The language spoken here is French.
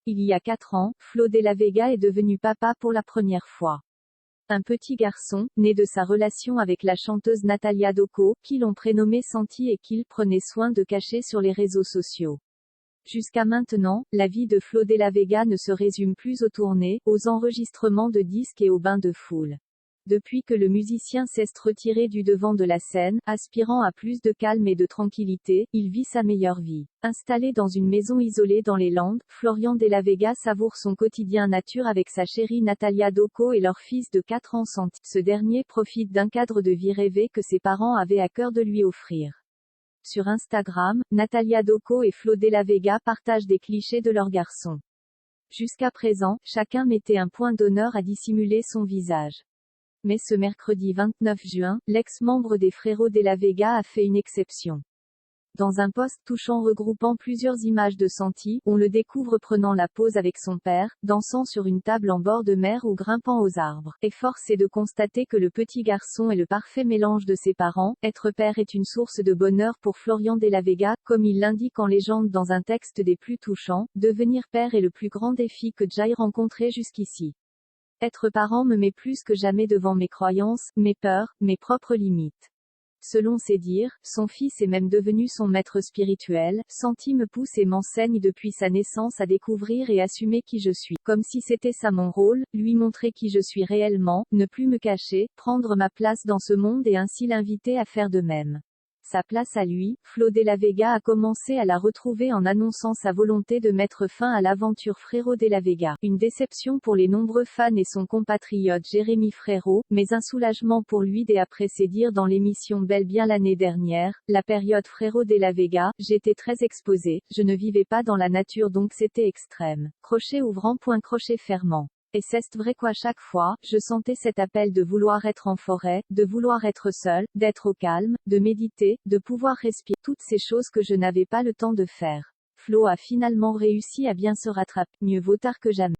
Il y a 4 ans, Flo de la Vega est devenu papa pour la première fois. Un petit garçon, né de sa relation avec la chanteuse Natalia Doko, qui l'ont prénommé Santi et qu'il prenait soin de cacher sur les réseaux sociaux. Jusqu'à maintenant, la vie de Flo de la Vega ne se résume plus aux tournées, aux enregistrements de disques et aux bains de foule. Depuis que le musicien s'est retiré du devant de la scène, aspirant à plus de calme et de tranquillité, il vit sa meilleure vie. Installé dans une maison isolée dans les Landes, Florian de la Vega savoure son quotidien nature avec sa chérie Natalia Doko et leur fils de 4 ans Santi. Ce dernier profite d'un cadre de vie rêvé que ses parents avaient à cœur de lui offrir. Sur Instagram, Natalia Doko et Flo de la Vega partagent des clichés de leur garçon. Jusqu'à présent, chacun mettait un point d'honneur à dissimuler son visage. Mais ce mercredi 29 juin, l'ex-membre des Frérots de la Vega a fait une exception. Dans un post touchant regroupant plusieurs images de Santi, on le découvre prenant la pose avec son père, dansant sur une table en bord de mer ou grimpant aux arbres. Et force est de constater que le petit garçon est le parfait mélange de ses parents. Être père est une source de bonheur pour Florian de la Vega, comme il l'indique en légende dans un texte des plus touchants. Devenir père est le plus grand défi que j'aille rencontrer jusqu'ici. Être parent me met plus que jamais devant mes croyances, mes peurs, mes propres limites. Selon ses dires, son fils est même devenu son maître spirituel. Santi me pousse et m'enseigne depuis sa naissance à découvrir et assumer qui je suis. Comme si c'était ça mon rôle, lui montrer qui je suis réellement, ne plus me cacher, prendre ma place dans ce monde et ainsi l'inviter à faire de même. Sa place à lui, Flo de la Vega a commencé à la retrouver en annonçant sa volonté de mettre fin à l'aventure Frérots de la Vega. Une déception pour les nombreux fans et son compatriote Jérémy Frérot, mais un soulagement pour lui après ses dires dans l'émission Belle Bien l'année dernière. La période Frérots de la Vega, j'étais très exposé, je ne vivais pas dans la nature donc c'était extrême. Crochet ouvrant point crochet fermant. Et c'est vrai qu'à chaque fois, je sentais cet appel de vouloir être en forêt, de vouloir être seul, d'être au calme, de méditer, de pouvoir respirer, toutes ces choses que je n'avais pas le temps de faire. Flo a finalement réussi à bien se rattraper, mieux vaut tard que jamais.